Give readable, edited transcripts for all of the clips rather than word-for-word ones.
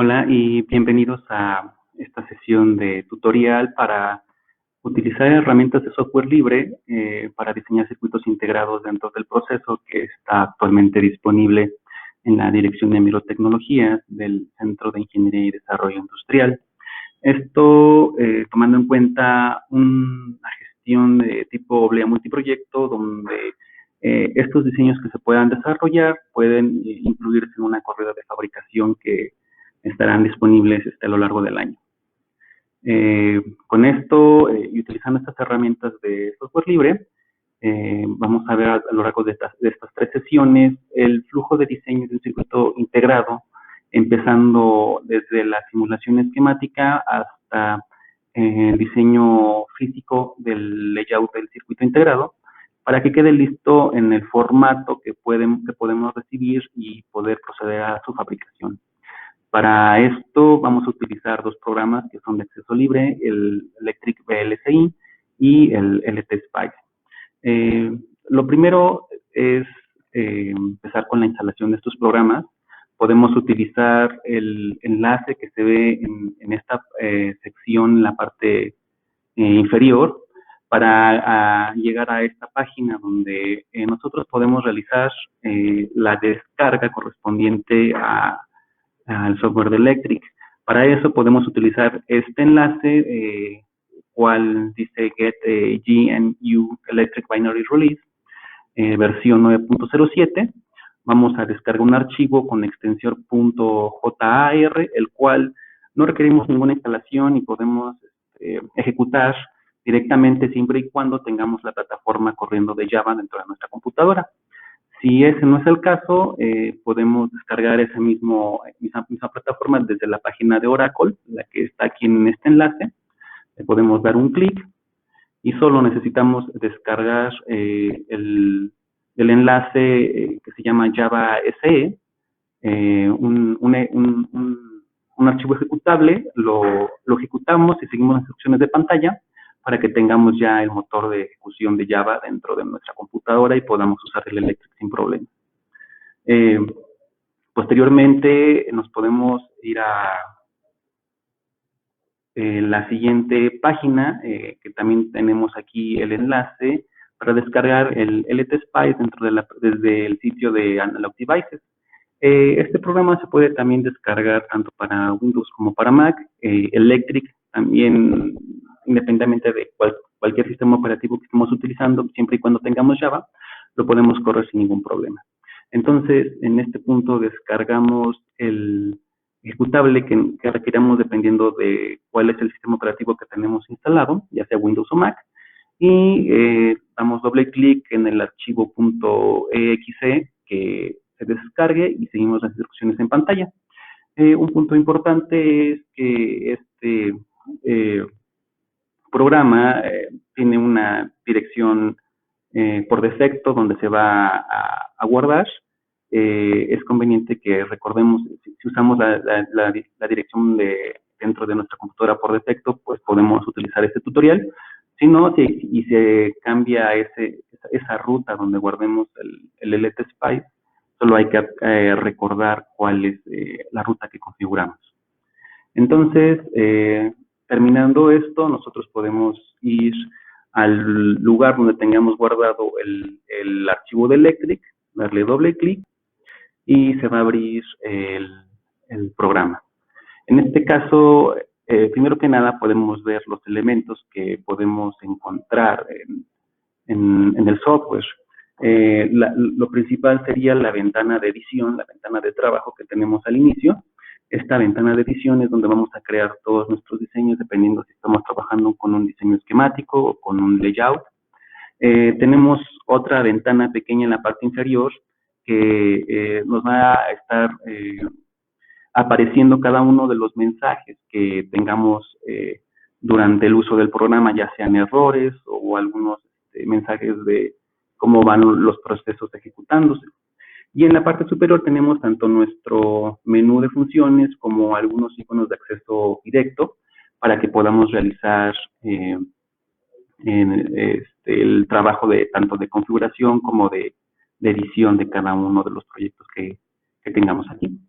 Hola y bienvenidos a esta sesión de tutorial para utilizar herramientas de software libre para diseñar circuitos integrados dentro del proceso que está actualmente disponible en la Dirección de Microtecnologías del Centro de Ingeniería y Desarrollo Industrial. Esto tomando en cuenta una gestión de tipo OBLEA multiproyecto donde estos diseños que se puedan desarrollar pueden incluirse en una corrida de fabricación que estarán disponibles a lo largo del año. Con esto y utilizando estas herramientas de software libre, vamos a ver a lo largo de estas 3 sesiones el flujo de diseño de un circuito integrado, empezando desde la simulación esquemática hasta el diseño físico del layout del circuito integrado, para que quede listo en el formato que podemos recibir y poder proceder a su fabricación. Para esto vamos a utilizar 2 programas que son de acceso libre, el Electric VLCI y el LT-SPICE. Lo primero es empezar con la instalación de estos programas. Podemos utilizar el enlace que se ve en esta sección, en la parte inferior, para llegar a esta página donde nosotros podemos realizar la descarga correspondiente al software de Electric. Para eso podemos utilizar este enlace, cual dice Get GNU Electric Binary Release, versión 9.07. Vamos a descargar un archivo con extensión .jar, el cual no requerimos ninguna instalación y podemos ejecutar directamente siempre y cuando tengamos la plataforma corriendo de Java dentro de nuestra computadora. Si ese no es el caso, podemos descargar esa misma plataforma desde la página de Oracle, la que está aquí en este enlace. Le podemos dar un clic y solo necesitamos descargar el enlace que se llama Java SE, un archivo ejecutable, lo ejecutamos y seguimos las instrucciones de pantalla para que tengamos ya el motor de ejecución de Java dentro de nuestra computadora y podamos usar el Electric sin problema. Posteriormente nos podemos ir a la siguiente página, que también tenemos aquí el enlace para descargar el LT-SPICE desde el sitio de Analog Devices. Este programa se puede también descargar tanto para Windows como para Mac. Electric también, independientemente de cualquier sistema operativo que estemos utilizando, siempre y cuando tengamos Java, lo podemos correr sin ningún problema. Entonces, en este punto descargamos el ejecutable que requiramos dependiendo de cuál es el sistema operativo que tenemos instalado, ya sea Windows o Mac, y damos doble clic en el archivo .exe que se descargue y seguimos las instrucciones en pantalla. Un punto importante es que este programa tiene una dirección por defecto donde se va a guardar. Es conveniente que recordemos, si usamos la dirección dentro de nuestra computadora por defecto, pues podemos utilizar este tutorial. Si no, y se cambia esa ruta donde guardemos el LT-SPICE, solo hay que recordar cuál es la ruta que configuramos. Entonces, terminando esto, nosotros podemos ir al lugar donde tengamos guardado el archivo de Electric, darle doble clic y se va a abrir el programa. En este caso, primero que nada podemos ver los elementos que podemos encontrar en el software. Lo principal sería la ventana de edición, la ventana de trabajo que tenemos al inicio. Esta ventana de edición es donde vamos a crear todos nuestros diseños, dependiendo si estamos trabajando con un diseño esquemático o con un layout. Tenemos otra ventana pequeña en la parte inferior que nos va a estar apareciendo cada uno de los mensajes que tengamos durante el uso del programa, ya sean errores o algunos mensajes de cómo van los procesos ejecutándose. Y en la parte superior tenemos tanto nuestro menú de funciones como algunos iconos de acceso directo para que podamos realizar el trabajo tanto de configuración como de edición de cada uno de los proyectos que tengamos aquí.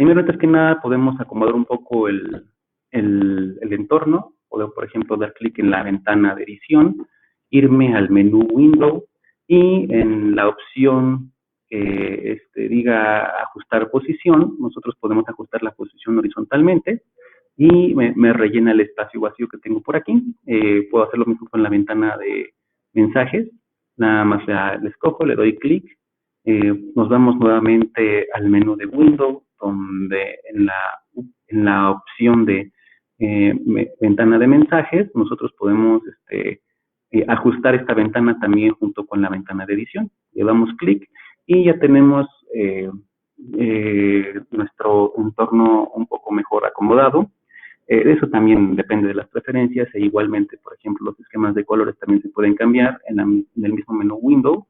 Primero, antes que nada, podemos acomodar un poco el entorno. Puedo, por ejemplo, dar clic en la ventana de edición, irme al menú Window y en la opción que diga ajustar posición, nosotros podemos ajustar la posición horizontalmente y me rellena el espacio vacío que tengo por aquí. Puedo hacer lo mismo con la ventana de mensajes. Nada más le escojo, le doy clic. Nos vamos nuevamente al menú de Windows, donde en la opción de ventana de mensajes, nosotros podemos ajustar esta ventana también junto con la ventana de edición. Le damos clic y ya tenemos nuestro entorno un poco mejor acomodado. Eso también depende de las preferencias e igualmente, por ejemplo, los esquemas de colores también se pueden cambiar en el mismo menú Windows.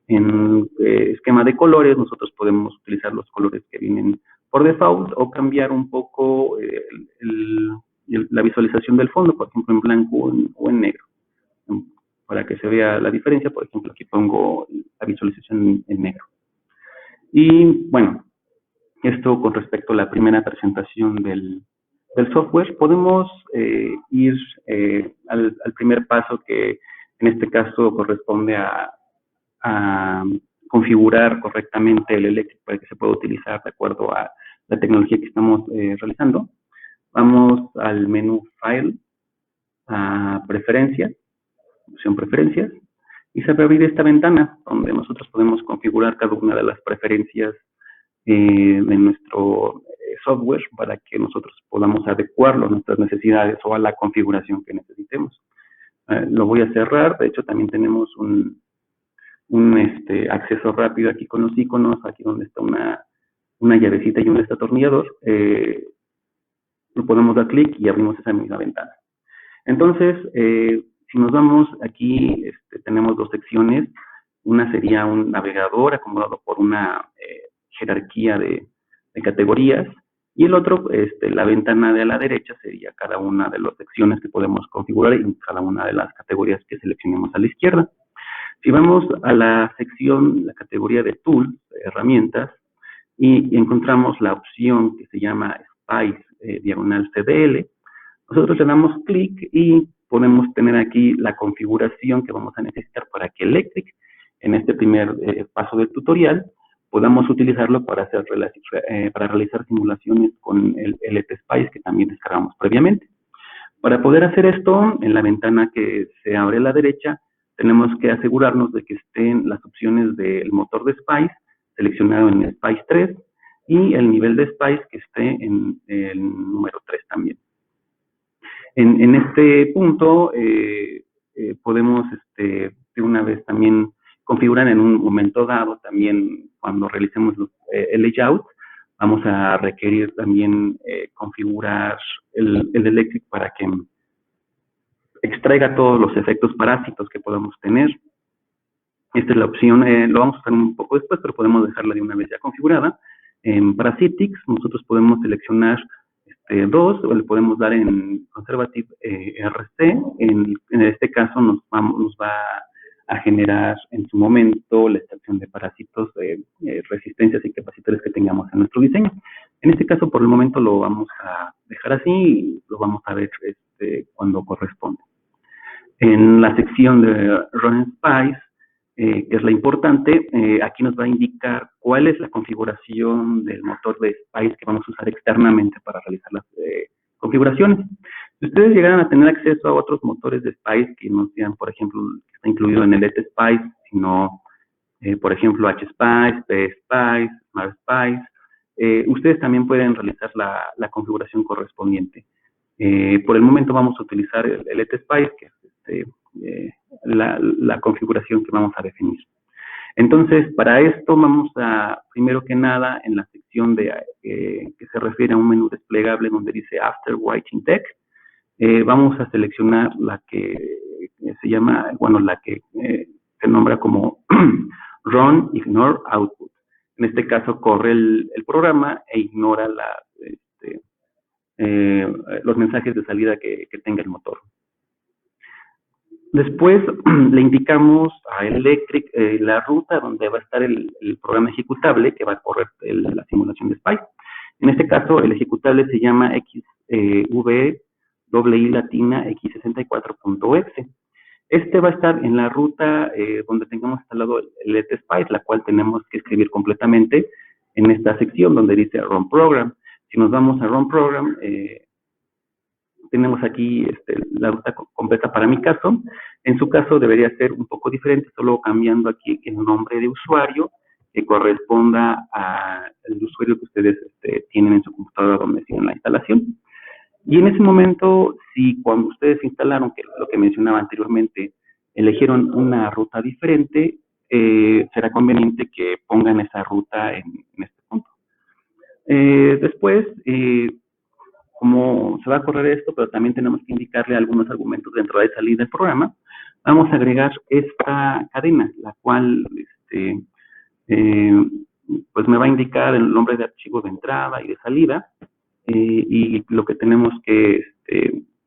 En esquema de colores nosotros podemos utilizar los colores que vienen por default o cambiar un poco la visualización del fondo, por ejemplo en blanco o en negro. Para que se vea la diferencia, por ejemplo aquí pongo la visualización en negro. Y bueno, esto con respecto a la primera presentación del software. Podemos ir al primer paso, que en este caso corresponde a configurar correctamente el Electric para que se pueda utilizar de acuerdo a la tecnología que estamos realizando. Vamos al menú File, a Preferencias, opción Preferencias, y se va a abrir esta ventana donde nosotros podemos configurar cada una de las preferencias de nuestro software para que nosotros podamos adecuarlo a nuestras necesidades o a la configuración que necesitemos. Lo voy a cerrar. De hecho, también tenemos un acceso rápido aquí con los iconos, aquí donde está una llavecita y un desatornillador. Lo podemos dar clic y abrimos esa misma ventana. Entonces, si nos vamos aquí, tenemos dos secciones. Una sería un navegador acomodado por una jerarquía de categorías, y el otro, la ventana de la derecha, sería cada una de las secciones que podemos configurar y cada una de las categorías que seleccionemos a la izquierda. Si vamos a la sección, la categoría de Tools, herramientas, y encontramos la opción que se llama Spice diagonal CDL, nosotros le damos clic y podemos tener aquí la configuración que vamos a necesitar para que Electric, en este primer paso del tutorial, podamos utilizarlo para realizar simulaciones con el LTSpice que también descargamos previamente. Para poder hacer esto, en la ventana que se abre a la derecha, tenemos que asegurarnos de que estén las opciones del motor de Spice seleccionado en Spice 3 y el nivel de Spice que esté en el número 3 también. En este punto podemos de una vez también configurar en un momento dado, también cuando realicemos el layout, vamos a requerir también configurar el Electric para que extraiga todos los efectos parásitos que podamos tener. Esta es la opción, lo vamos a usar un poco después, pero podemos dejarla de una vez ya configurada. En Parasitics nosotros podemos seleccionar dos, o le podemos dar en Conservative RC. En este caso nos va a generar en su momento la extracción de parásitos, resistencias y capacitores que tengamos en nuestro diseño. En este caso, por el momento, lo vamos a dejar así y lo vamos a ver cuando corresponde. En la sección de Run Spice, que es la importante, aquí nos va a indicar cuál es la configuración del motor de Spice que vamos a usar externamente para realizar las configuraciones. Si ustedes llegaran a tener acceso a otros motores de Spice que no sean, por ejemplo, que está incluido en el LTSpice, sino, por ejemplo, HSpice, PSpice, SmartSpice, ustedes también pueden realizar la configuración correspondiente. Por el momento vamos a utilizar el LTSpice, que es la configuración que vamos a definir. Entonces, para esto vamos a, primero que nada, en la sección que se refiere a un menú desplegable donde dice After Writing Text, vamos a seleccionar la que se llama, bueno, la que se nombra como Run Ignore Output. En este caso corre el programa e ignora los mensajes de salida que tenga el motor. Después le indicamos a Electric la ruta donde va a estar el programa ejecutable que va a correr la simulación de Spice. En este caso, el ejecutable se llama XV I latina X64.exe. Este va a estar en la ruta donde tengamos instalado el LetSpice, la cual tenemos que escribir completamente en esta sección donde dice Run Program. Si nos vamos a Run Program, tenemos aquí la ruta completa para mi caso. En su caso debería ser un poco diferente, solo cambiando aquí el nombre de usuario que corresponda al usuario que ustedes tienen en su computadora donde tienen la instalación. Y en ese momento, si cuando ustedes instalaron, que lo que mencionaba anteriormente, eligieron una ruta diferente, será conveniente que pongan esa ruta en este punto. Después, como se va a correr esto, pero también tenemos que indicarle algunos argumentos de entrada y salida del programa, vamos a agregar esta cadena, la cual pues me va a indicar el nombre de archivo de entrada y de salida, y lo que tenemos que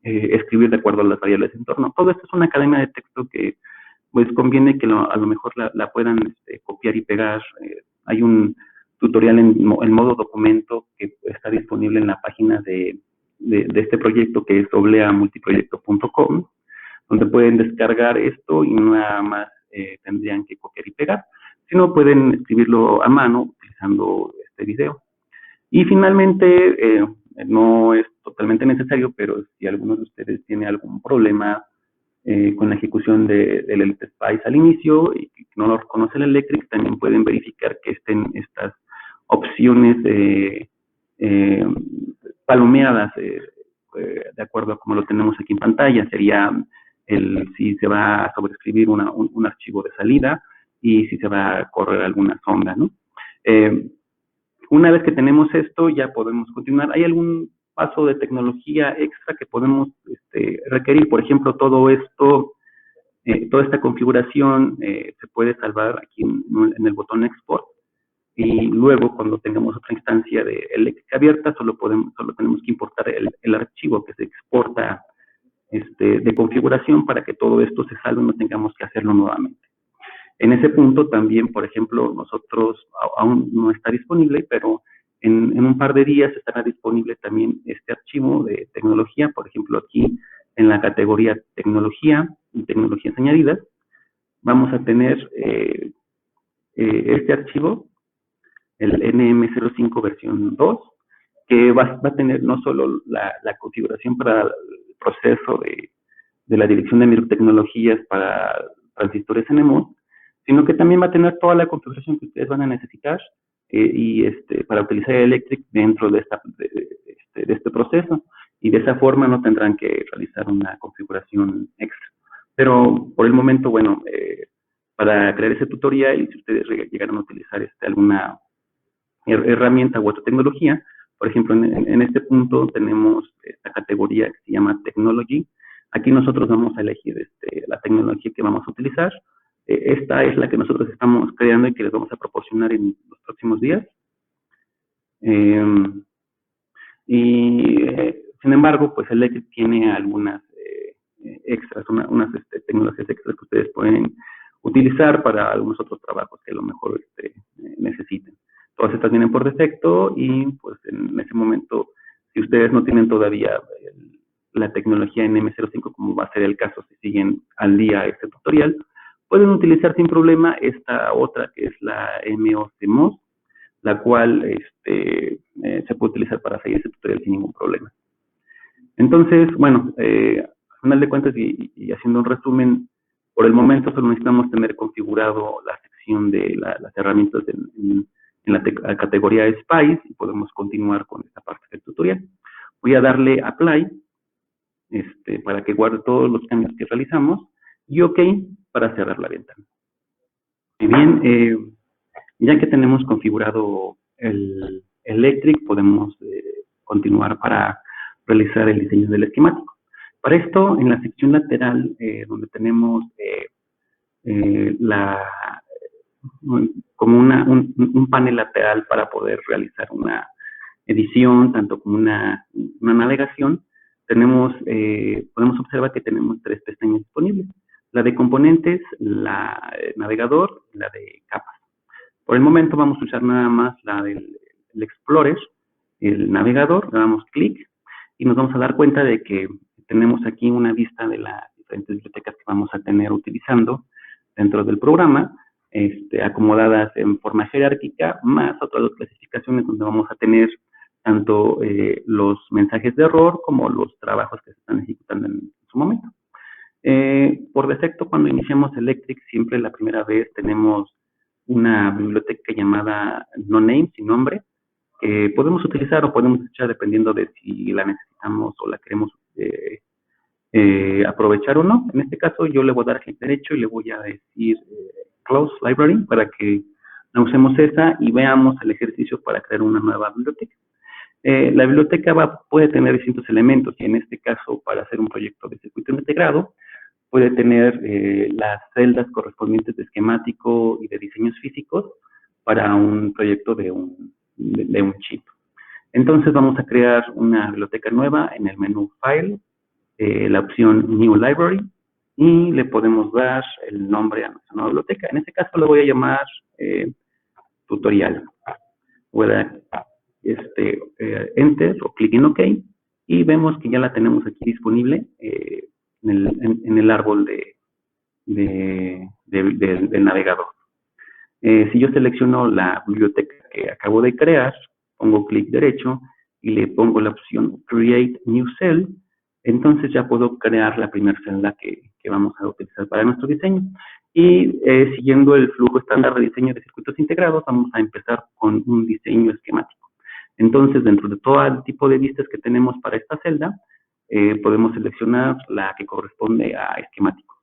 escribir de acuerdo a las variables de entorno. Todo esto es una cadena de texto que pues conviene que a lo mejor la puedan copiar y pegar. Hay un tutorial en modo documento que está disponible en la página de este proyecto, que es doblea-multiproyecto.com, donde pueden descargar esto y nada más tendrían que copiar y pegar. Si no, pueden escribirlo a mano utilizando este video. Y finalmente, no es totalmente necesario, pero si alguno de ustedes tiene algún problema con la ejecución del LetSpice al inicio y que no lo reconoce el Electric, también pueden verificar que estén estas opciones palomeadas de acuerdo a como lo tenemos aquí en pantalla. Sería si se va a sobreescribir un archivo de salida y si se va a correr alguna sonda, ¿no? Una vez que tenemos esto, ya podemos continuar. ¿Hay algún paso de tecnología extra que podemos requerir? Por ejemplo, todo esto, toda esta configuración se puede salvar aquí en el botón Export, y luego cuando tengamos otra instancia de Electric abierta, solo tenemos que importar el archivo que se exporta de configuración para que todo esto se salve y no tengamos que hacerlo nuevamente. En ese punto también, por ejemplo, nosotros aún no está disponible, pero en un par de días estará disponible también este archivo de tecnología. Por ejemplo, aquí en la categoría tecnología y tecnologías añadidas, vamos a tener este archivo, el NM05 versión 2, que va a tener no solo la configuración para el proceso de la dirección de microtecnologías para transistores NMOS, sino que también va a tener toda la configuración que ustedes van a necesitar para utilizar Electric dentro de este proceso, y de esa forma no tendrán que realizar una configuración extra. Pero por el momento, bueno, para crear ese tutorial, y si ustedes llegaran a utilizar alguna herramienta u otra tecnología, por ejemplo, en este punto tenemos esta categoría que se llama Technology. Aquí nosotros vamos a elegir la tecnología que vamos a utilizar. Esta es la que nosotros estamos creando y que les vamos a proporcionar en los próximos días. Sin embargo, pues Electric tiene algunas extras, unas tecnologías extras que ustedes pueden utilizar para algunos otros trabajos que a lo mejor necesiten. Todas estas vienen por defecto y pues en ese momento, si ustedes no tienen todavía la tecnología NM05, como va a ser el caso si siguen al día este tutorial, pueden utilizar sin problema esta otra que es la MOCMOS, la cual se puede utilizar para seguir ese tutorial sin ningún problema. Entonces, bueno, al final de cuentas y haciendo un resumen, por el momento solo necesitamos tener configurado la sección de las herramientas en la categoría Spice y podemos continuar con esta parte del tutorial. Voy a darle Apply para que guarde todos los cambios que realizamos y OK para cerrar la ventana. Muy bien, ya que tenemos configurado el Electric, podemos continuar para realizar el diseño del esquemático. Para esto, en la sección lateral, donde tenemos como un panel lateral para poder realizar una edición, tanto como una navegación, podemos observar que tenemos 3 pestañas disponibles: la de componentes, la de navegador y la de capas. Por el momento vamos a usar nada más la del Explorer, el navegador, le damos clic y nos vamos a dar cuenta de que tenemos aquí una vista de las diferentes bibliotecas que vamos a tener utilizando dentro del programa, acomodadas en forma jerárquica, más otras dos clasificaciones donde vamos a tener tanto los mensajes de error como los trabajos que se están ejecutando en su momento. Por defecto, cuando iniciamos Electric, siempre la primera vez tenemos una biblioteca llamada NoName, sin nombre, que podemos utilizar o podemos echar dependiendo de si la necesitamos o la queremos aprovechar o no. En este caso, yo le voy a dar clic derecho y le voy a decir Close Library para que usemos esa y veamos el ejercicio para crear una nueva biblioteca. La biblioteca puede tener distintos elementos y en este caso, para hacer un proyecto de circuito integrado, puede tener las celdas correspondientes de esquemático y de diseños físicos para un proyecto de un chip. Entonces vamos a crear una biblioteca nueva en el menú File, la opción New Library, y le podemos dar el nombre a nuestra nueva biblioteca. En este caso le voy a llamar tutorial. Voy a dar Enter o clic en OK y vemos que ya la tenemos aquí disponible en el árbol del navegador. Si yo selecciono la biblioteca que acabo de crear, pongo clic derecho y le pongo la opción Create New Cell, entonces ya puedo crear la primera celda que vamos a utilizar para nuestro diseño. Y siguiendo el flujo estándar de diseño de circuitos integrados, vamos a empezar con un diseño esquemático. Entonces, dentro de todo el tipo de vistas que tenemos para esta celda, podemos seleccionar la que corresponde a esquemático.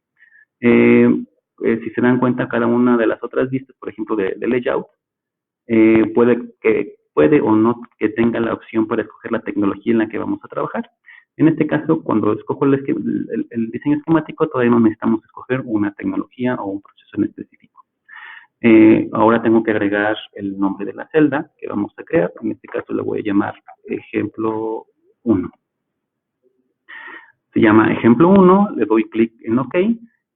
Si se dan cuenta, cada una de las otras vistas, por ejemplo, de layout, puede o no que tenga la opción para escoger la tecnología en la que vamos a trabajar. En este caso, cuando escojo el diseño esquemático, todavía no necesitamos escoger una tecnología o un proceso en específico. Ahora tengo que agregar el nombre de la celda que vamos a crear. En este caso le voy a llamar ejemplo 1. Se llama ejemplo 1, le doy clic en OK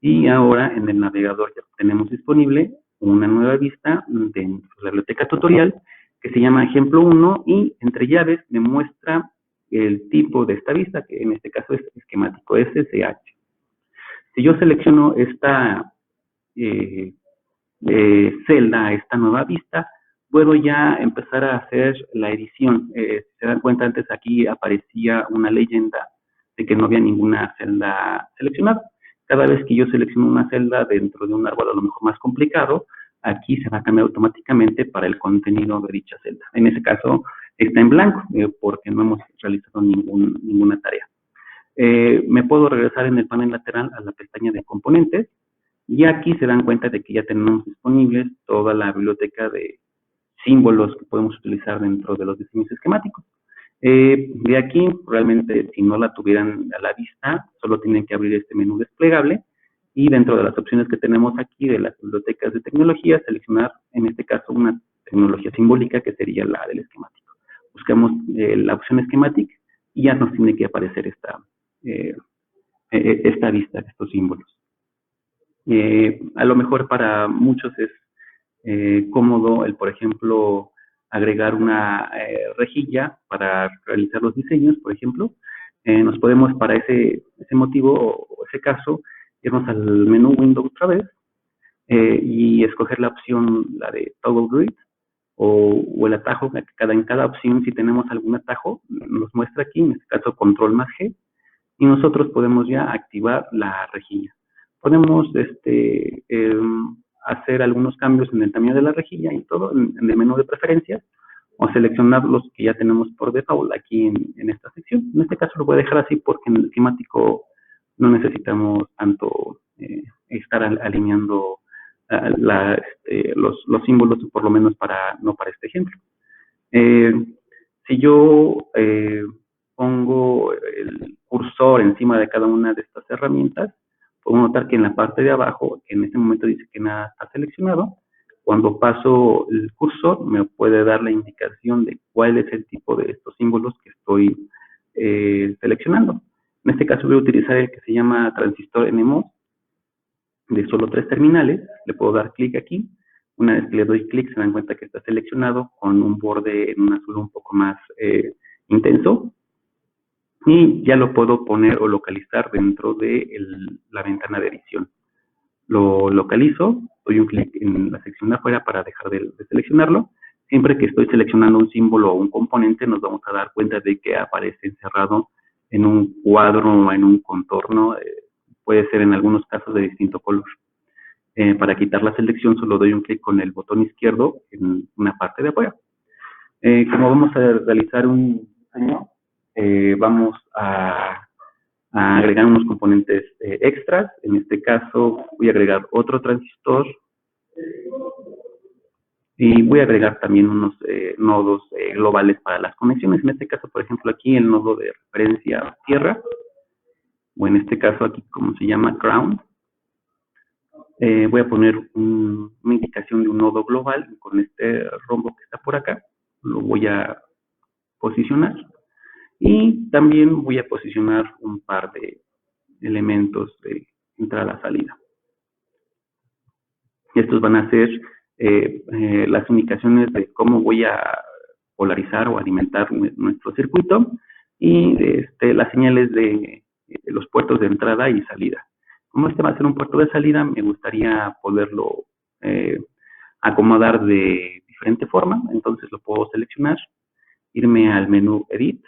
y ahora en el navegador ya tenemos disponible una nueva vista dentro de la biblioteca tutorial que se llama ejemplo 1 y entre llaves me muestra el tipo de esta vista, que en este caso es esquemático SSH. Si yo selecciono esta celda, esta nueva vista, puedo ya empezar a hacer la edición. Si se dan cuenta, antes aquí aparecía una leyenda de que no había ninguna celda seleccionada. Cada vez que yo selecciono una celda dentro de un árbol a lo mejor más complicado, aquí se va a cambiar automáticamente para el contenido de dicha celda. En ese caso está en blanco porque no hemos realizado ninguna tarea. Me puedo regresar en el panel lateral a la pestaña de componentes y aquí se dan cuenta de que ya tenemos disponibles toda la biblioteca de símbolos que podemos utilizar dentro de los diseños esquemáticos. De aquí, realmente, si no la tuvieran a la vista, solo tienen que abrir este menú desplegable y dentro de las opciones que tenemos aquí de las bibliotecas de tecnología, seleccionar en este caso una tecnología simbólica que sería la del esquemático. Buscamos la opción esquemática y ya nos tiene que aparecer esta vista, estos símbolos. A lo mejor para muchos es cómodo el, por ejemplo, agregar una rejilla para realizar los diseños, por ejemplo. Nos podemos, para ese motivo o ese caso, irnos al menú Window otra vez y escoger la opción, la de Toggle Grid o el atajo. En cada opción, si tenemos algún atajo, nos muestra aquí, en este caso Control más G, y nosotros podemos ya activar la rejilla. Podemos hacer algunos cambios en el tamaño de la rejilla y todo en el menú de preferencias o seleccionar los que ya tenemos por default aquí en esta sección. En este caso lo voy a dejar así porque en el esquemático no necesitamos tanto estar alineando los símbolos, por lo menos no para este ejemplo. Si yo pongo el cursor encima de cada una de estas herramientas, puedo notar que en la parte de abajo, en este momento dice que nada está seleccionado. Cuando paso el cursor, me puede dar la indicación de cuál es el tipo de estos símbolos que estoy seleccionando. En este caso voy a utilizar el que se llama transistor NMOS, de solo 3 terminales. Le puedo dar clic aquí Una vez que le doy clic, se dan cuenta que está seleccionado con un borde en un azul un poco más intenso. Y ya lo puedo poner o localizar dentro de la ventana de edición. Lo localizo, doy un clic en la sección de afuera para dejar de seleccionarlo. Siempre que estoy seleccionando un símbolo o un componente, nos vamos a dar cuenta de que aparece encerrado en un cuadro o en un contorno. Puede ser en algunos casos de distinto color. Para quitar la selección, solo doy un clic con el botón izquierdo en una parte de afuera. Como vamos a realizar un diseño, vamos a agregar unos componentes extras. En este caso voy a agregar otro transistor y voy a agregar también unos nodos globales para las conexiones. En este caso, por ejemplo, aquí el nodo de referencia tierra, o en este caso aquí como se llama ground. Voy a poner una indicación de un nodo global con este rombo que está por acá. Lo voy a posicionar. Y también voy a posicionar un par de elementos de entrada-salida. Estos van a ser las indicaciones de cómo voy a polarizar o alimentar nuestro circuito y las señales de los puertos de entrada y salida. Como este va a ser un puerto de salida, me gustaría poderlo acomodar de diferente forma. Entonces lo puedo seleccionar, irme al menú Edit,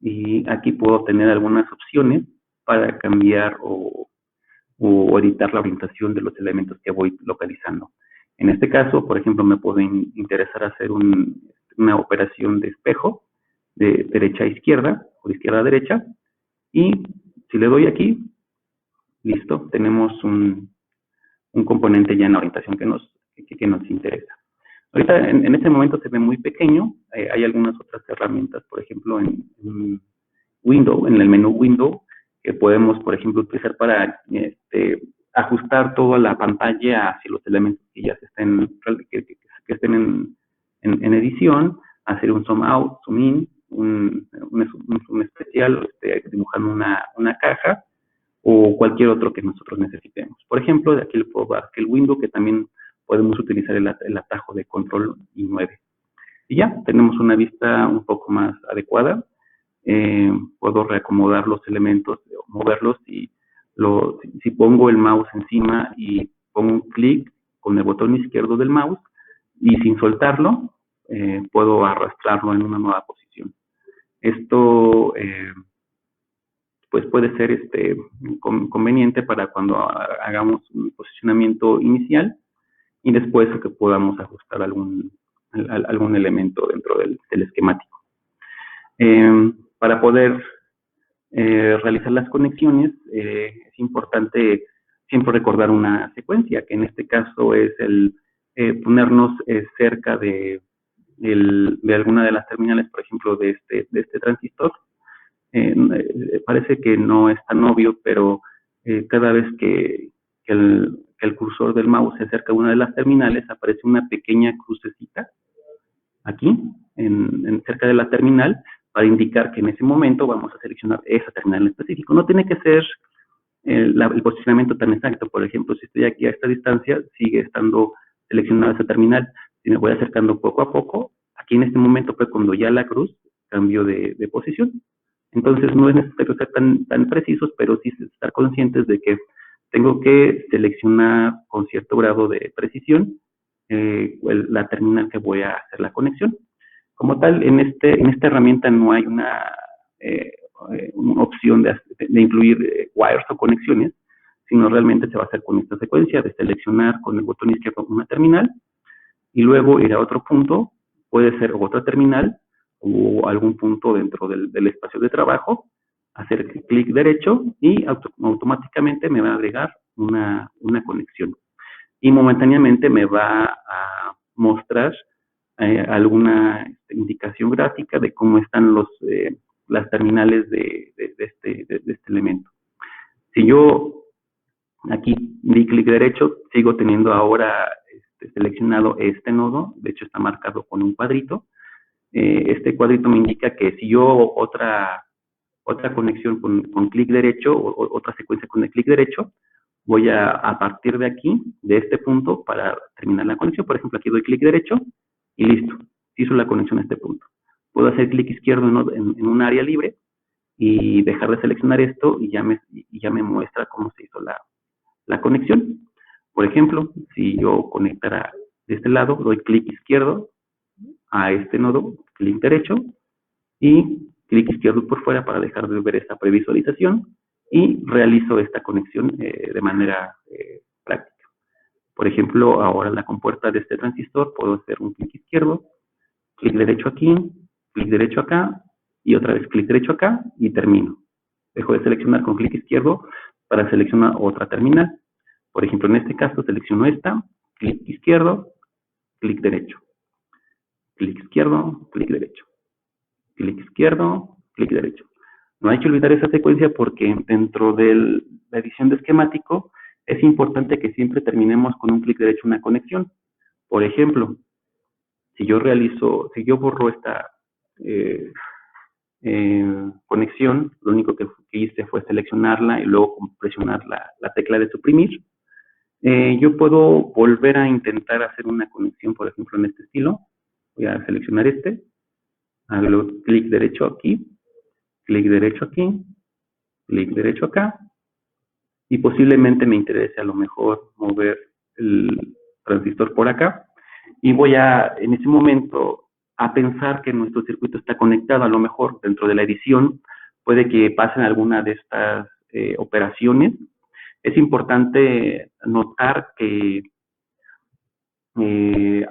y aquí puedo tener algunas opciones para cambiar o editar la orientación de los elementos que voy localizando. En este caso, por ejemplo, me puede interesar hacer una operación de espejo de derecha a izquierda o de izquierda a derecha, y si le doy aquí, listo, tenemos un componente ya en la orientación que nos interesa. Ahorita en este momento se ve muy pequeño. Hay algunas otras herramientas, por ejemplo, en Windows, en el menú Windows, que podemos, por ejemplo, utilizar para ajustar toda la pantalla hacia los elementos que ya que estén en edición, hacer un zoom out, zoom in, un zoom especial, dibujando una caja o cualquier otro que nosotros necesitemos. Por ejemplo, de aquí le puedo dar el window, que también podemos utilizar el atajo de control I9. Y ya, tenemos una vista un poco más adecuada. Puedo reacomodar los elementos, moverlos, y si pongo el mouse encima y pongo un clic con el botón izquierdo del mouse y sin soltarlo, puedo arrastrarlo en una nueva posición. Esto pues puede ser conveniente para cuando hagamos un posicionamiento inicial y después que podamos ajustar algún elemento dentro del esquemático. Para poder realizar las conexiones, es importante siempre recordar una secuencia, que en este caso es el ponernos cerca de alguna de las terminales, por ejemplo, de este transistor. Parece que no es tan obvio, pero cada vez que el cursor del mouse se acerca a una de las terminales, aparece una pequeña crucecita aquí, cerca de la terminal, para indicar que en ese momento vamos a seleccionar esa terminal en específico. No tiene que ser el posicionamiento tan exacto. Por ejemplo, si estoy aquí a esta distancia, sigue estando seleccionada esa terminal. Si me voy acercando poco a poco, aquí en este momento fue cuando ya la cruz cambió de posición. Entonces no es necesario ser tan precisos, pero sí estar conscientes de que tengo que seleccionar con cierto grado de precisión la terminal que voy a hacer la conexión. Como tal, en esta herramienta no hay una opción de incluir wires o conexiones, sino realmente se va a hacer con esta secuencia de seleccionar con el botón izquierdo una terminal y luego ir a otro punto, puede ser otra terminal o algún punto dentro del espacio de trabajo, hacer clic derecho y automáticamente me va a agregar una conexión. Y momentáneamente me va a mostrar alguna indicación gráfica de cómo están las terminales de este elemento. Si yo aquí di clic derecho, sigo teniendo ahora seleccionado este nodo. De hecho está marcado con un cuadrito. Este cuadrito me indica que si yo otra conexión con clic derecho o otra secuencia con el clic derecho, Voy a partir de aquí, de este punto, para terminar la conexión. Por ejemplo, aquí doy clic derecho y listo, se hizo la conexión a este punto. Puedo hacer clic izquierdo en un área libre y dejar de seleccionar esto y ya me muestra cómo se hizo la conexión. Por ejemplo, si yo conectara de este lado, doy clic izquierdo a este nodo, clic derecho y clic izquierdo por fuera para dejar de ver esta previsualización y realizo esta conexión de manera práctica. Por ejemplo, ahora la compuerta de este transistor puedo hacer un clic izquierdo, clic derecho aquí, clic derecho acá y otra vez clic derecho acá y termino. Dejo de seleccionar con clic izquierdo para seleccionar otra terminal. Por ejemplo, en este caso selecciono esta, clic izquierdo, clic derecho, clic izquierdo, clic derecho, clic izquierdo, clic derecho. No hay que olvidar esa secuencia porque dentro de la edición de esquemático es importante que siempre terminemos con un clic derecho una conexión. Por ejemplo, si yo borro esta conexión, lo único que hice fue seleccionarla y luego presionar la tecla de suprimir. Yo puedo volver a intentar hacer una conexión, por ejemplo, en este estilo. Voy a seleccionar este, hago clic derecho aquí, clic derecho aquí, clic derecho acá, y posiblemente me interese a lo mejor mover el transistor por acá, y voy en ese momento a pensar que nuestro circuito está conectado. A lo mejor dentro de la edición puede que pasen alguna de estas operaciones. Es importante notar que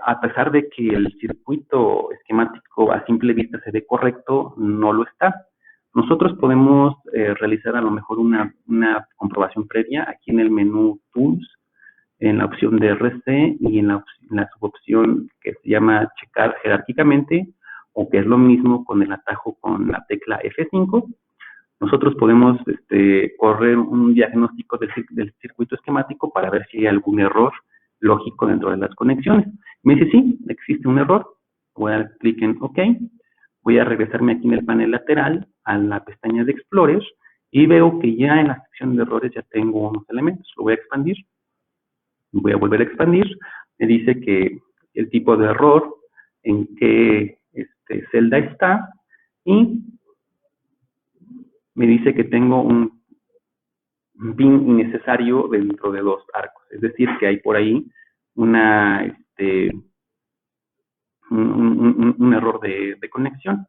a pesar de que el circuito esquemático a simple vista se ve correcto, no lo está. Nosotros podemos realizar a lo mejor una comprobación previa aquí en el menú Tools, en la opción de RC y en la subopción que se llama checar jerárquicamente, o que es lo mismo con el atajo con la tecla F5. Nosotros podemos correr un diagnóstico del circuito esquemático para ver si hay algún error lógico dentro de las conexiones. Me dice, sí, existe un error. Voy a dar clic en OK. Voy a regresarme aquí en el panel lateral a la pestaña de Explorer y veo que ya en la sección de errores ya tengo unos elementos. Lo voy a expandir. Voy a volver a expandir. Me dice que el tipo de error, en qué celda está, y me dice que tengo un pin innecesario dentro de dos arcos. Es decir, que hay por ahí un error de conexión.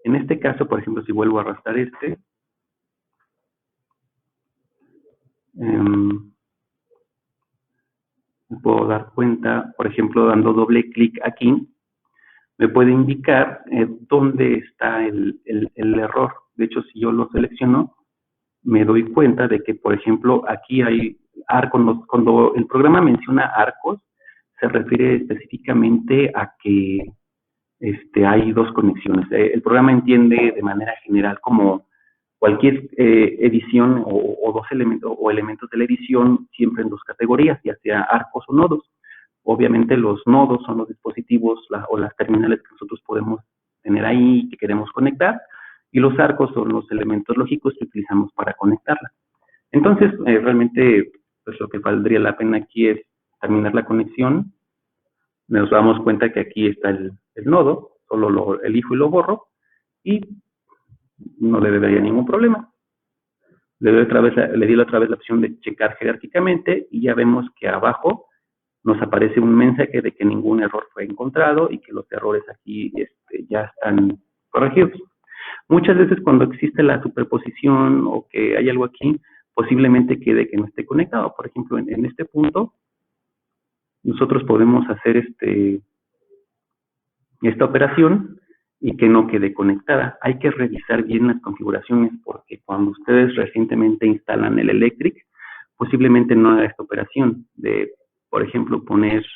En este caso, por ejemplo, si vuelvo a arrastrar me puedo dar cuenta, por ejemplo, dando doble clic aquí, me puede indicar dónde está el error. De hecho, si yo lo selecciono, me doy cuenta de que, por ejemplo, aquí hay arcos. Cuando el programa menciona arcos, se refiere específicamente a que hay dos conexiones. El programa entiende de manera general como cualquier edición o dos elementos o elementos de la edición siempre en dos categorías, ya sea arcos o nodos. Obviamente los nodos son los dispositivos o las terminales que nosotros podemos tener ahí que queremos conectar, y los arcos son los elementos lógicos que utilizamos para conectarla. Entonces, realmente, pues lo que valdría la pena aquí es terminar la conexión. Nos damos cuenta que aquí está el nodo, solo lo elijo y lo borro, y no le debería ningún problema. Le di otra vez la opción de checar jerárquicamente y ya vemos que abajo nos aparece un mensaje de que ningún error fue encontrado y que los errores aquí ya están corregidos. Muchas veces cuando existe la superposición o que hay algo aquí, posiblemente quede que no esté conectado. Por ejemplo, en este punto, nosotros podemos hacer esta operación y que no quede conectada. Hay que revisar bien las configuraciones porque cuando ustedes recientemente instalan el Electric, posiblemente no haga esta operación de, por ejemplo, poner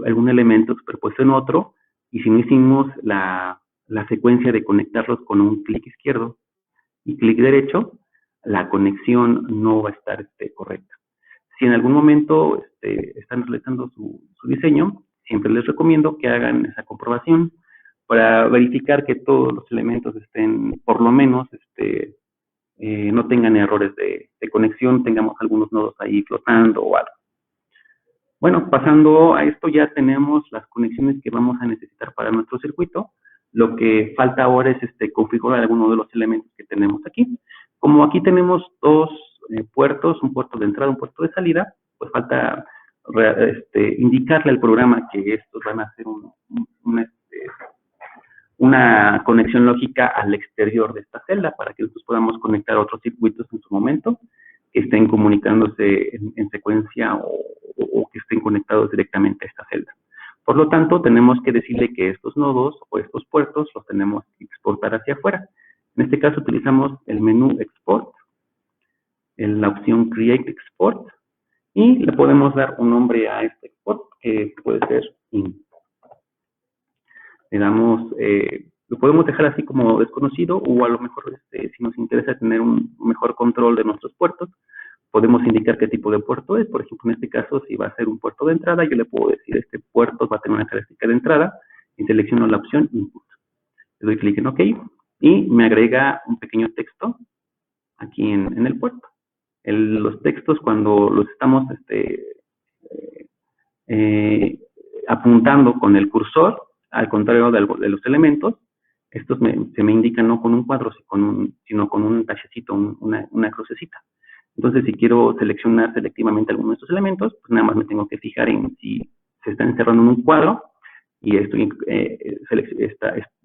algún elemento superpuesto en otro, y si no hicimos la secuencia de conectarlos con un clic izquierdo y clic derecho, la conexión no va a estar correcta. Si en algún momento están realizando su diseño, siempre les recomiendo que hagan esa comprobación para verificar que todos los elementos estén por lo menos no tengan errores de conexión, tengamos algunos nodos ahí flotando o algo. Bueno, pasando a esto ya tenemos las conexiones que vamos a necesitar para nuestro circuito. Lo que falta ahora es configurar algunos de los elementos que tenemos aquí. Como aquí tenemos dos puertos, un puerto de entrada, un puerto de salida, pues falta indicarle al programa que estos van a hacer una conexión lógica al exterior de esta celda para que nosotros podamos conectar otros circuitos en su momento que estén comunicándose en secuencia o que estén conectados directamente a esta celda. Por lo tanto, tenemos que decirle que estos nodos o estos puertos los tenemos que exportar hacia afuera. En este caso utilizamos el menú Export, en la opción Create Export, y le podemos dar un nombre a este export que puede ser IN. Le damos, lo podemos dejar así como desconocido, o a lo mejor si nos interesa tener un mejor control de nuestros puertos, podemos indicar qué tipo de puerto es. Por ejemplo, en este caso, si va a ser un puerto de entrada, yo le puedo decir este puerto va a tener una característica de entrada y selecciono la opción Input. Le doy clic en OK y me agrega un pequeño texto aquí en el puerto. Los textos, cuando los estamos apuntando con el cursor, al contrario de los elementos, estos se me indican no con un cuadro, sino con un tachecito, una crucecita. Entonces, si quiero seleccionar selectivamente alguno de estos elementos, pues nada más me tengo que fijar en si se está encerrando en un cuadro y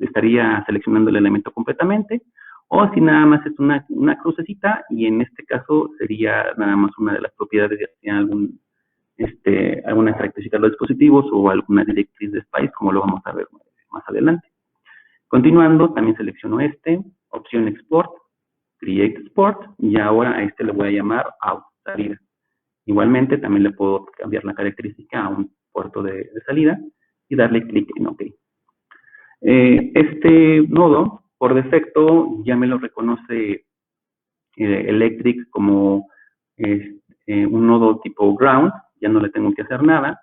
estaría seleccionando el elemento completamente, o si nada más es una crucecita y en este caso sería nada más una de las propiedades de alguna característica de los dispositivos o alguna directriz de SPICE, como lo vamos a ver más adelante. Continuando, también selecciono opción Export, Create Export, y ahora a le voy a llamar Out, salida. Igualmente, también le puedo cambiar la característica a un puerto de salida y darle clic en OK. Este nodo, por defecto, ya me lo reconoce Electric como un nodo tipo ground, ya no le tengo que hacer nada,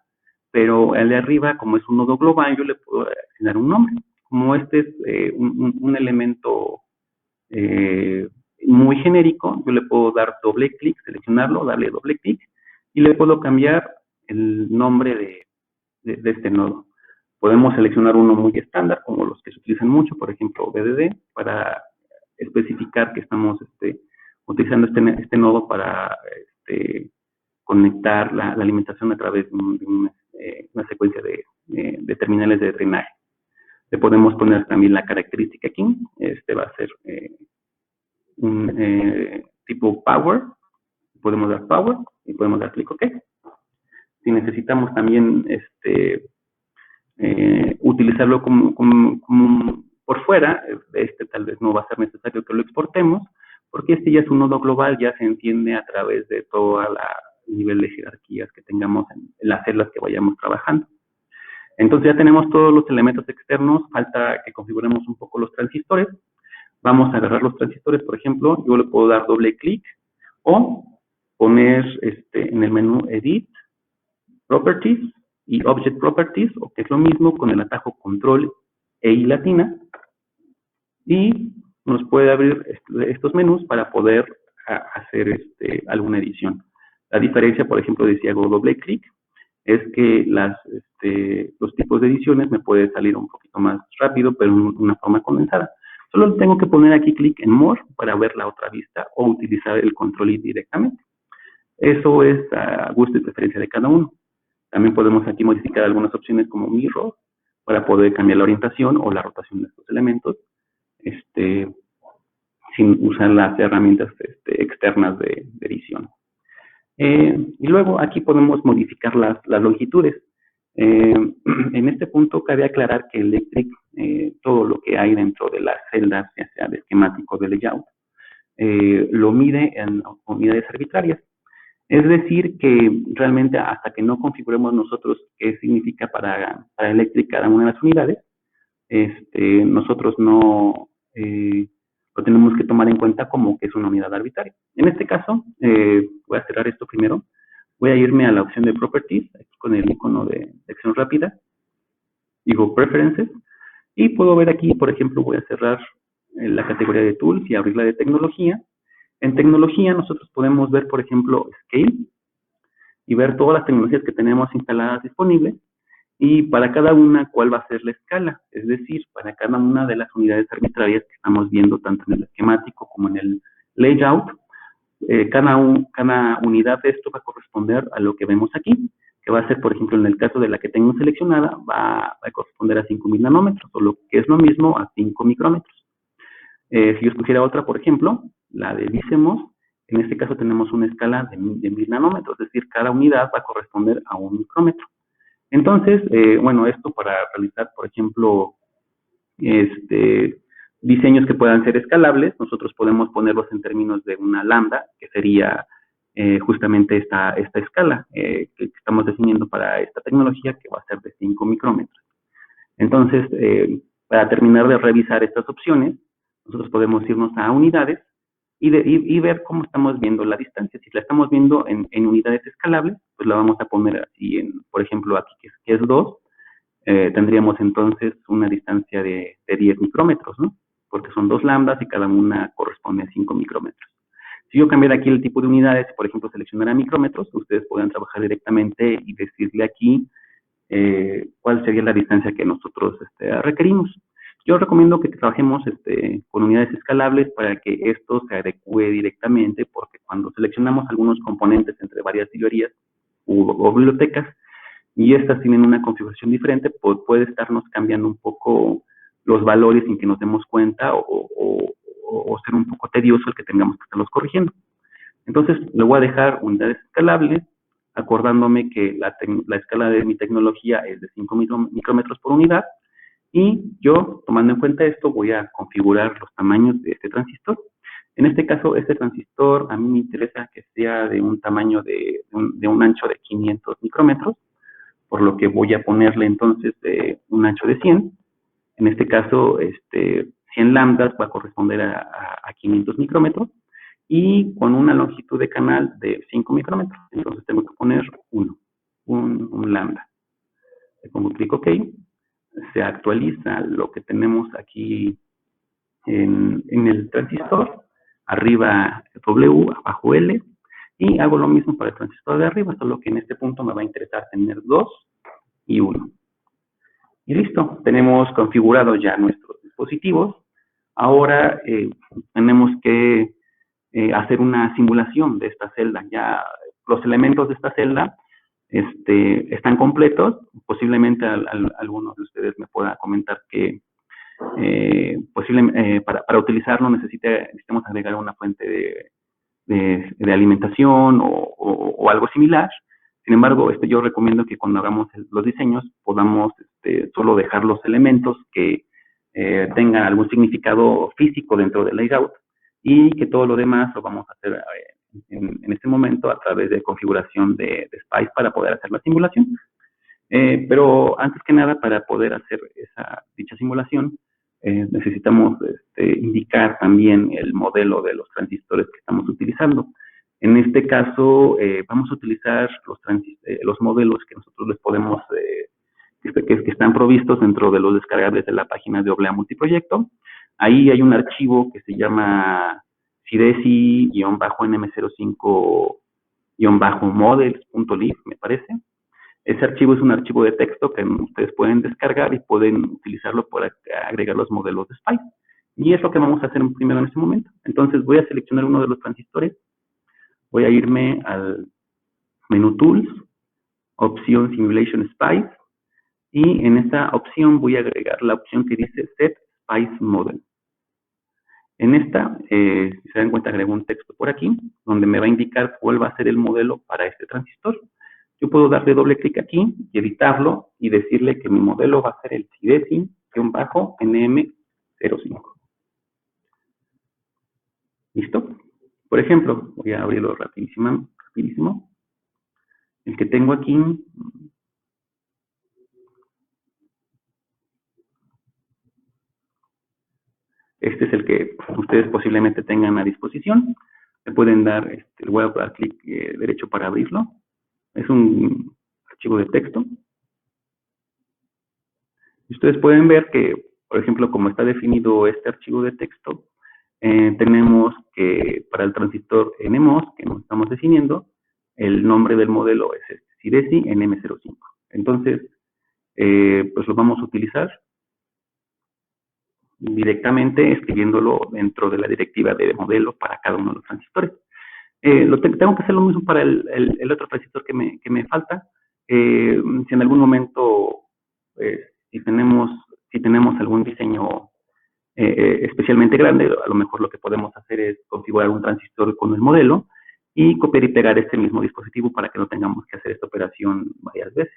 pero el de arriba, como es un nodo global, yo le puedo asignar un nombre. Como este es un elemento muy genérico, yo le puedo dar doble clic, seleccionarlo, darle doble clic, y le puedo cambiar el nombre de este nodo. Podemos seleccionar uno muy estándar, como los que se utilizan mucho, por ejemplo, BDD, para especificar que estamos utilizando este nodo para conectar la alimentación a través de una secuencia de terminales de drenaje. Le podemos poner también la característica aquí. Va a ser un tipo Power. Podemos dar Power y podemos dar clic OK. Si necesitamos también utilizarlo como por fuera, tal vez no va a ser necesario que lo exportemos, porque ya es un nodo global, ya se entiende a través de todo el nivel de jerarquías que tengamos en las celdas que vayamos trabajando. Entonces ya tenemos todos los elementos externos, falta que configuremos un poco los transistores. Vamos a agarrar los transistores, por ejemplo, yo le puedo dar doble clic o poner en el menú Edit, Properties y Object Properties, o que es lo mismo con el atajo Control e I latina, y nos puede abrir estos menús para poder hacer alguna edición. La diferencia, por ejemplo, de si hago doble clic, es que los tipos de ediciones me puede salir un poquito más rápido, pero en una forma condensada. Solo tengo que poner aquí clic en More para ver la otra vista o utilizar el Control I directamente. Eso es a gusto y preferencia de cada uno. También podemos aquí modificar algunas opciones como Mirror para poder cambiar la orientación o la rotación de estos elementos sin usar las herramientas externas de edición. Y luego aquí podemos modificar las longitudes. En este punto cabe aclarar que Electric, todo lo que hay dentro de las celdas, ya sea de esquemático de layout, lo mide en unidades arbitrarias. Es decir, que realmente hasta que no configuremos nosotros qué significa para Electric cada una de las unidades, nosotros no lo tenemos que tomar en cuenta como que es una unidad arbitraria. En este caso, voy a cerrar esto primero. Voy a irme a la opción de Properties, aquí con el icono de acción rápida. Digo Preferences. Y puedo ver aquí, por ejemplo, voy a cerrar la categoría de Tools y abrir la de Tecnología. En tecnología nosotros podemos ver, por ejemplo, Scale y ver todas las tecnologías que tenemos instaladas disponibles y para cada una cuál va a ser la escala, es decir, para cada una de las unidades arbitrarias que estamos viendo tanto en el esquemático como en el layout, cada unidad de esto va a corresponder a lo que vemos aquí, que va a ser, por ejemplo, en el caso de la que tengo seleccionada, va a corresponder a 5000 nanómetros, o lo que es lo mismo a 5 micrómetros. Si yo escogiera otra, por ejemplo, la de Vicemos, en este caso tenemos una escala de 1000 nanómetros, es decir, cada unidad va a corresponder a 1 micrómetro. Entonces, bueno, esto para realizar, por ejemplo, diseños que puedan ser escalables, nosotros podemos ponerlos en términos de una lambda, que sería justamente esta escala que estamos definiendo para esta tecnología, que va a ser de 5 micrómetros. Entonces, para terminar de revisar estas opciones, nosotros podemos irnos a unidades y ver cómo estamos viendo la distancia. Si la estamos viendo en unidades escalables, pues la vamos a poner así, por ejemplo, aquí que es 2, tendríamos entonces una distancia de 10 micrómetros, ¿no? Porque son 2 lambdas y cada una corresponde a 5 micrómetros. Si yo cambiara aquí el tipo de unidades, por ejemplo, seleccionara micrómetros, ustedes pueden trabajar directamente y decirle aquí cuál sería la distancia que nosotros requerimos. Yo recomiendo que trabajemos con unidades escalables para que esto se adecue directamente, porque cuando seleccionamos algunos componentes entre varias librerías o bibliotecas, y estas tienen una configuración diferente, pues puede estarnos cambiando un poco los valores sin que nos demos cuenta o ser un poco tedioso el que tengamos que estarlos corrigiendo. Entonces, le voy a dejar unidades escalables, acordándome que la escala de mi tecnología es de 5 micrómetros por unidad, y yo, tomando en cuenta esto, voy a configurar los tamaños de este transistor. En este caso, este transistor a mí me interesa que sea de un tamaño de un ancho de 500 micrómetros, por lo que voy a ponerle entonces un ancho de 100. En este caso, 100 lambdas va a corresponder a 500 micrómetros y con una longitud de canal de 5 micrómetros. Entonces tengo que poner un lambda. Le pongo clic OK. Se actualiza lo que tenemos aquí en el transistor. Arriba W, abajo L. Y hago lo mismo para el transistor de arriba, solo que en este punto me va a interesar tener 2 y 1. Y listo, tenemos configurados ya nuestros dispositivos. Ahora tenemos que hacer una simulación de esta celda. Ya los elementos de esta celda están completos. Posiblemente alguno de ustedes me pueda comentar que para utilizarlo necesitamos agregar una fuente de alimentación o algo similar. Sin embargo, yo recomiendo que cuando hagamos los diseños podamos solo dejar los elementos que tengan algún significado físico dentro del layout y que todo lo demás lo vamos a hacer en este momento a través de configuración de Spice para poder hacer la simulación. Pero antes que nada, para poder hacer dicha simulación, necesitamos indicar también el modelo de los transistores que estamos utilizando. En este caso, vamos a utilizar los modelos que nosotros les podemos, que están provistos dentro de los descargables de la página de Oblea Multiproyecto. Ahí hay un archivo que se llama CIDESI-nm05-models.lib, me parece. Ese archivo es un archivo de texto que ustedes pueden descargar y pueden utilizarlo para agregar los modelos de Spice. Y es lo que vamos a hacer primero en este momento. Entonces voy a seleccionar uno de los transistores. Voy a irme al menú Tools, opción Simulation Spice. Y en esta opción voy a agregar la opción que dice Set Spice Model. En esta, si se dan cuenta, agrego un texto por aquí, donde me va a indicar cuál va a ser el modelo para este transistor. Yo puedo darle doble clic aquí y editarlo y decirle que mi modelo va a ser el CIDESI-NM05. ¿Listo? Por ejemplo, voy a abrirlo rapidísimo. El que tengo aquí, este es el que ustedes posiblemente tengan a disposición. Le pueden dar, le voy a dar clic derecho para abrirlo. Es un archivo de texto. Y ustedes pueden ver que, por ejemplo, como está definido este archivo de texto, tenemos que para el transistor NMOS que nos estamos definiendo, el nombre del modelo es este, SIDESI NM05. Entonces, pues lo vamos a utilizar directamente escribiéndolo dentro de la directiva de modelo para cada uno de los transistores. Tengo que hacer lo mismo para el otro transistor que me falta. Si en algún momento, si tenemos algún diseño especialmente grande, a lo mejor lo que podemos hacer es configurar un transistor con el modelo y copiar y pegar este mismo dispositivo para que no tengamos que hacer esta operación varias veces.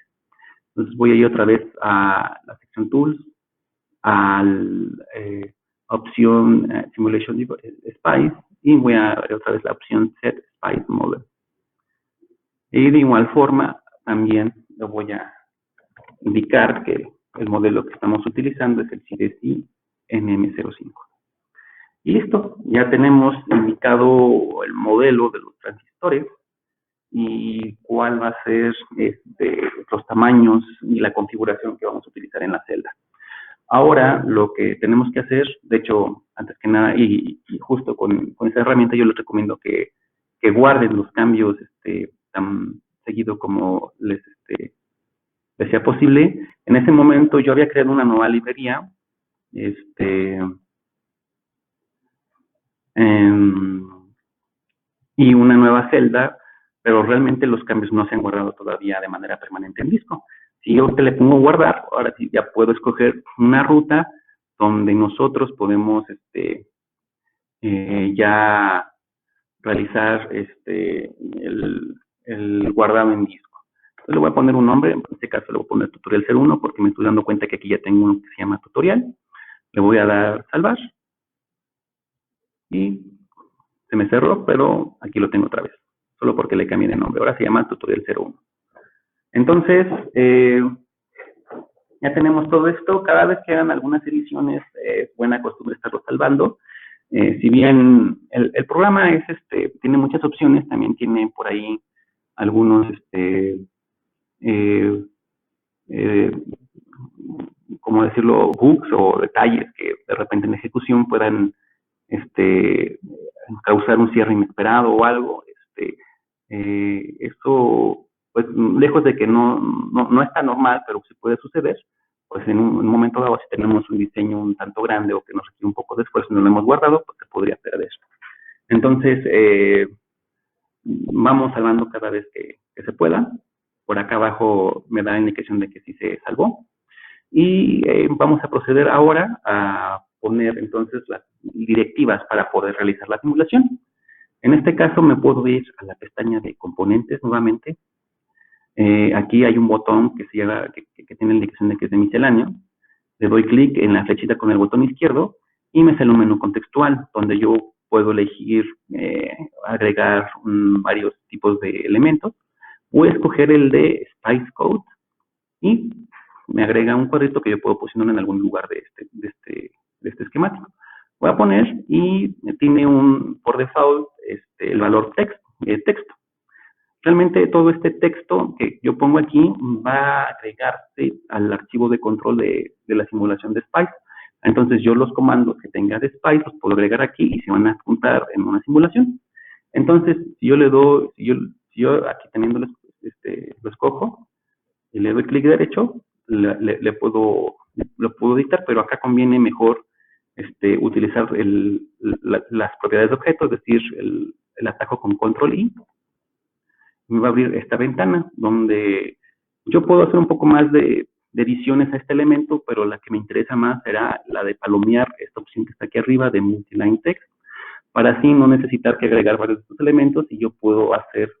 Entonces voy a ir otra vez a la sección Tools, a la opción Simulation Spice, y voy a ver otra vez la opción Set Spice Model. Y de igual forma, también le voy a indicar que el modelo que estamos utilizando es el SIDESI NM05. Y listo, ya tenemos indicado el modelo de los transistores y cuál va a ser los tamaños y la configuración que vamos a utilizar en la celda. Ahora, lo que tenemos que hacer, de hecho, antes que nada, y justo con esa herramienta, yo les recomiendo que guarden los cambios tan seguido como les sea posible. En ese momento yo había creado una nueva librería, y una nueva celda, pero realmente los cambios no se han guardado todavía de manera permanente en disco. Si yo te le pongo guardar, ahora sí ya puedo escoger una ruta donde nosotros podemos ya realizar el guardado en disco. Entonces le voy a poner un nombre, en este caso le voy a poner tutorial 01 porque me estoy dando cuenta que aquí ya tengo uno que se llama tutorial. Le voy a dar salvar y se me cerró, pero aquí lo tengo otra vez, solo porque le cambié de nombre. Ahora se llama tutorial 01. Entonces, ya tenemos todo esto. Cada vez que hagan algunas ediciones, es buena costumbre estarlo salvando. Si bien el programa tiene muchas opciones, también tiene por ahí algunos, ¿cómo decirlo?, bugs o detalles que de repente en ejecución puedan causar un cierre inesperado o algo. Esto, pues, lejos de que no está normal, pero sí puede suceder, pues en un momento dado, si tenemos un diseño un tanto grande o que nos requiere un poco de esfuerzo y no lo hemos guardado, pues se podría perder. Entonces, vamos salvando cada vez que se pueda. Por acá abajo me da la indicación de que sí se salvó. Y vamos a proceder ahora a poner entonces las directivas para poder realizar la simulación. En este caso me puedo ir a la pestaña de componentes nuevamente. Aquí hay un botón que tiene la indicación de que es de misceláneo. Le doy clic en la flechita con el botón izquierdo y me sale un menú contextual donde yo puedo elegir agregar varios tipos de elementos. Voy a escoger el de Spice Code y me agrega un cuadrito que yo puedo posicionar en algún lugar de este esquemático. Voy a poner y tiene por default el valor texto. Realmente todo este texto que yo pongo aquí va a agregarse al archivo de control de la simulación de Spice. Entonces yo los comandos que tenga de Spice los puedo agregar aquí y se van a juntar en una simulación. Entonces, si yo le doy, si yo aquí teniendo lo escojo y le doy clic derecho, lo puedo editar, pero acá conviene mejor utilizar las propiedades de objeto, es decir, el atajo con control I. Me va a abrir esta ventana donde yo puedo hacer un poco más de ediciones a este elemento, pero la que me interesa más será la de palomear esta opción que está aquí arriba de multiline text, para así no necesitar que agregar varios de estos elementos y yo puedo hacer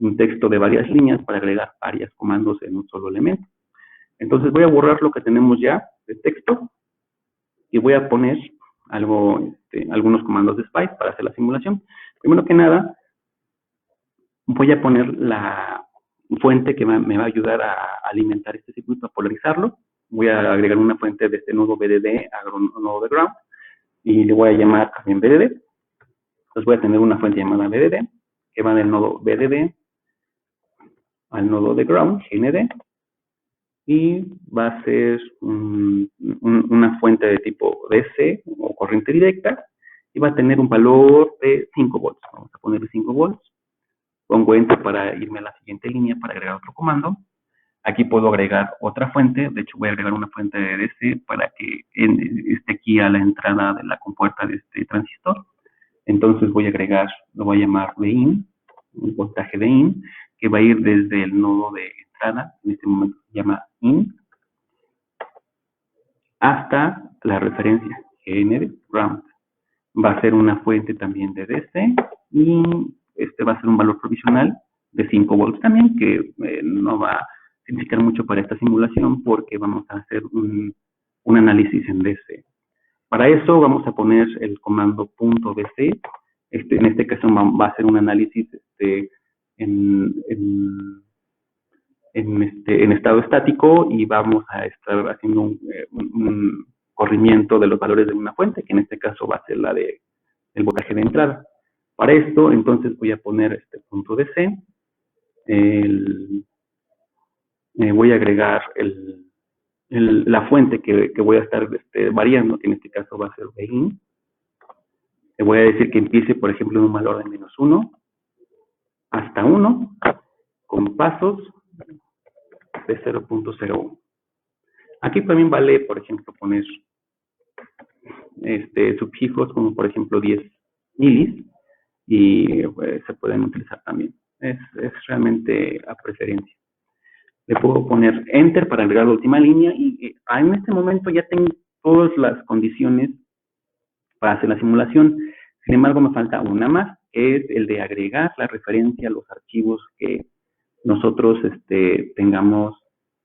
un texto de varias líneas para agregar varios comandos en un solo elemento. Entonces voy a borrar lo que tenemos ya de texto y voy a poner algunos comandos de Spice para hacer la simulación. Primero que nada, voy a poner la fuente que me va a ayudar a alimentar este circuito, a polarizarlo. Voy a agregar una fuente de este nodo BDD a un nodo de ground y le voy a llamar también BDD. Entonces voy a tener una fuente llamada BDD que va del nodo BDD al nodo de ground, GND, y va a ser una fuente de tipo DC o corriente directa y va a tener un valor de 5 volts. Vamos a ponerle 5 volts. Pongo Enter para irme a la siguiente línea para agregar otro comando. Aquí puedo agregar otra fuente. De hecho, voy a agregar una fuente de DC para que esté aquí a la entrada de la compuerta de este transistor. Entonces voy a agregar, lo voy a llamar de in, un voltaje de in, que va a ir desde el nodo de entrada, en este momento se llama in, hasta la referencia GND, ground. Va a ser una fuente también de DC y este va a ser un valor provisional de 5 volts también, que no va a significar mucho para esta simulación porque vamos a hacer un análisis en DC. Para eso vamos a poner el comando .bc. En este caso va a ser un análisis en estado estático y vamos a estar haciendo un corrimiento de los valores de una fuente, que en este caso va a ser la del voltaje de entrada. Para esto, entonces voy a poner este punto DC. Voy a agregar la fuente que voy a estar variando, que en este caso va a ser Begin. Le voy a decir que empiece, por ejemplo, en un valor de -1 hasta 1, con pasos de 0.01. Aquí también vale, por ejemplo, poner sufijos como, por ejemplo, 10 milis, y se pueden utilizar también. Es realmente a preferencia. Le puedo poner Enter para agregar la última línea y en este momento ya tengo todas las condiciones para hacer la simulación. Sin embargo, me falta una más, que es el de agregar la referencia a los archivos que nosotros tengamos,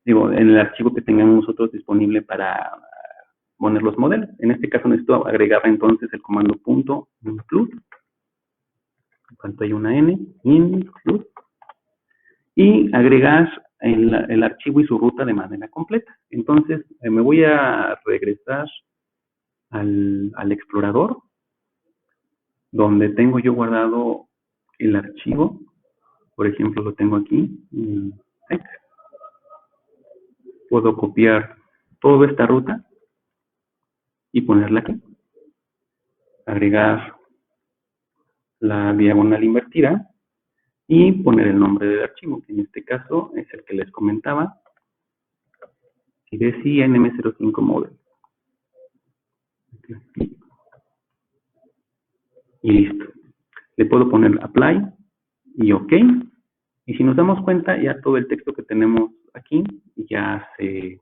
en el archivo que tengamos nosotros disponible para poner los modelos. En este caso necesito agregar entonces el comando .include, en cuanto hay una N, include, y agregar el archivo y su ruta de manera completa. Entonces, me voy a regresar al explorador, donde tengo yo guardado el archivo. Por ejemplo, lo tengo aquí. Puedo copiar toda esta ruta y ponerla aquí. Agregar la diagonal invertida y poner el nombre del archivo, que en este caso es el que les comentaba, CDC NM05 model. Y listo. Le puedo poner apply y OK. Y si nos damos cuenta, ya todo el texto que tenemos aquí ya se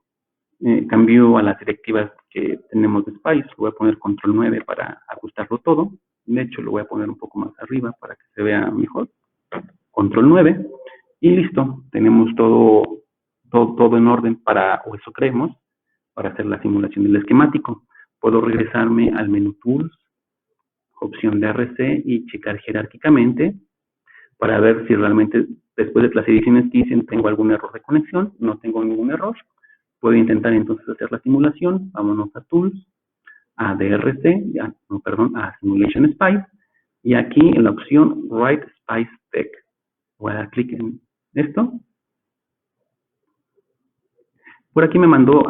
cambió a las directivas que tenemos de Spice. Voy a poner control 9 para ajustarlo todo. De hecho, lo voy a poner un poco más arriba para que se vea mejor. Control 9. Y listo. Tenemos todo en orden para, o eso creemos, para hacer la simulación del esquemático. Puedo regresarme al menú Tools, opción de RC y checar jerárquicamente para ver si realmente después de las ediciones que hice tengo algún error de conexión. No tengo ningún error. Puedo intentar entonces hacer la simulación. Vámonos a Tools, a DRC, a Simulation Spice, y aquí en la opción Write Spice Tech. Voy a dar clic en esto. Por aquí me mandó,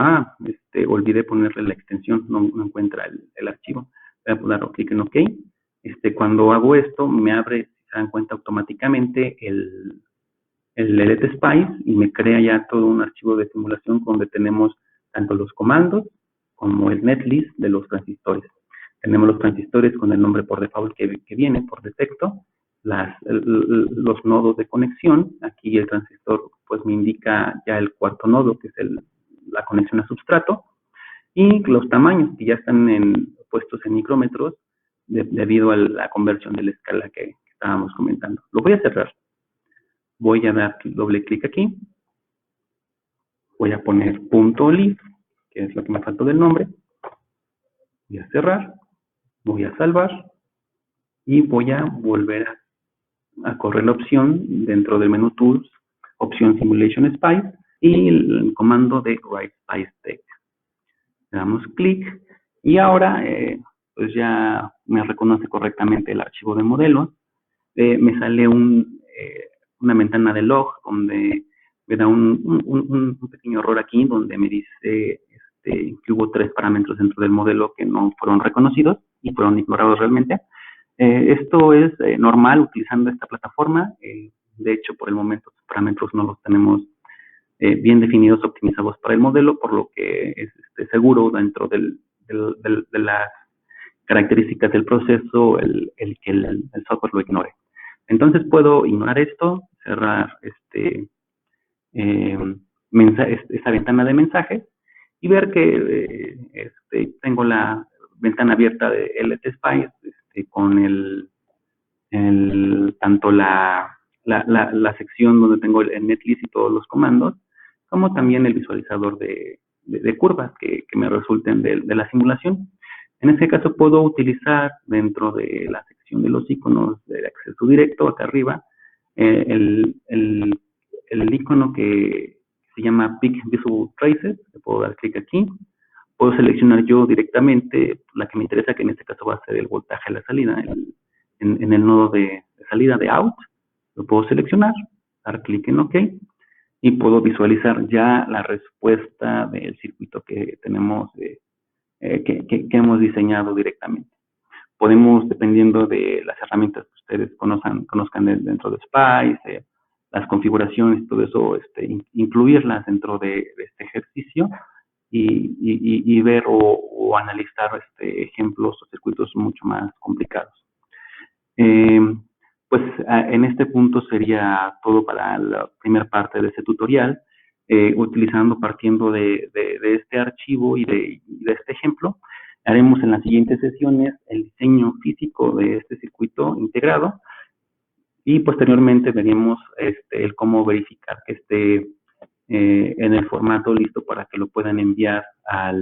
olvidé ponerle la extensión, no encuentra el archivo. Voy a dar clic en OK. Cuando hago esto, me abre, si se dan cuenta, automáticamente el LT Spice y me crea ya todo un archivo de simulación donde tenemos tanto los comandos como el netlist de los transistores. Tenemos los transistores con el nombre por default que viene por defecto, los nodos de conexión. Aquí el transistor pues me indica ya el cuarto nodo, que es la conexión a substrato, y los tamaños que ya están puestos en micrómetros debido a la conversión de la escala que estábamos comentando. Lo voy a cerrar. Voy a dar doble clic aquí. Voy a poner .lib, que es lo que me faltó del nombre. Voy a cerrar. Voy a salvar. Y voy a volver a correr la opción dentro del menú Tools, opción Simulation Spice y el comando de Write Spice Tech. Le damos clic y ahora pues ya me reconoce correctamente el archivo de modelos. Me sale una ventana de log donde me da un pequeño error aquí donde me dice que hubo 3 parámetros dentro del modelo que no fueron reconocidos y fueron ignorados realmente. Esto es normal utilizando esta plataforma. De hecho, por el momento, los parámetros no los tenemos bien definidos, optimizados para el modelo, por lo que es seguro dentro de las características del proceso el que el software lo ignore. Entonces puedo ignorar esto, cerrar esta ventana de mensajes y ver que tengo la ventana abierta de LTSpice con tanto la sección donde tengo el netlist y todos los comandos, como también el visualizador de curvas que me resulten de la simulación. En este caso puedo utilizar dentro de la sección de los iconos de acceso directo, acá arriba, el icono que se llama Pick Visible Traces. Le puedo dar clic aquí. Puedo seleccionar yo directamente la que me interesa, que en este caso va a ser el voltaje a la salida, en el nodo de salida de out. Lo puedo seleccionar, dar clic en OK, y puedo visualizar ya la respuesta del circuito que tenemos, que hemos diseñado directamente. Podemos, dependiendo de las herramientas que ustedes conozcan dentro de Spice, las configuraciones, todo eso, incluirlas dentro de este ejercicio y ver o analizar ejemplos o circuitos mucho más complicados. Pues en este punto sería todo para la primera parte de este tutorial, partiendo de este archivo y de este ejemplo. Haremos en las siguientes sesiones el diseño físico de este circuito integrado y posteriormente veremos el cómo verificar que esté en el formato listo para que lo puedan enviar a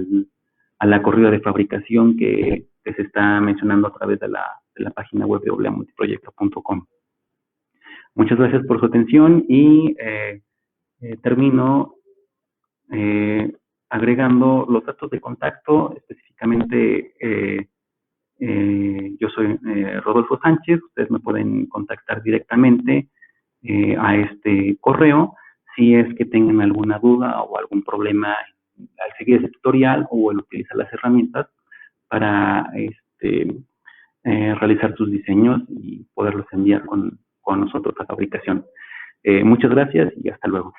la corrida de fabricación que se está mencionando a través de la página web de obleamultiproyecto.com. Muchas gracias por su atención y termino agregando los datos de contacto. Específicamente, yo soy Rodolfo Sánchez. Ustedes me pueden contactar directamente a este correo si es que tengan alguna duda o algún problema al seguir ese tutorial o al utilizar las herramientas para realizar sus diseños y poderlos enviar con nosotros a fabricación. Muchas gracias y hasta luego.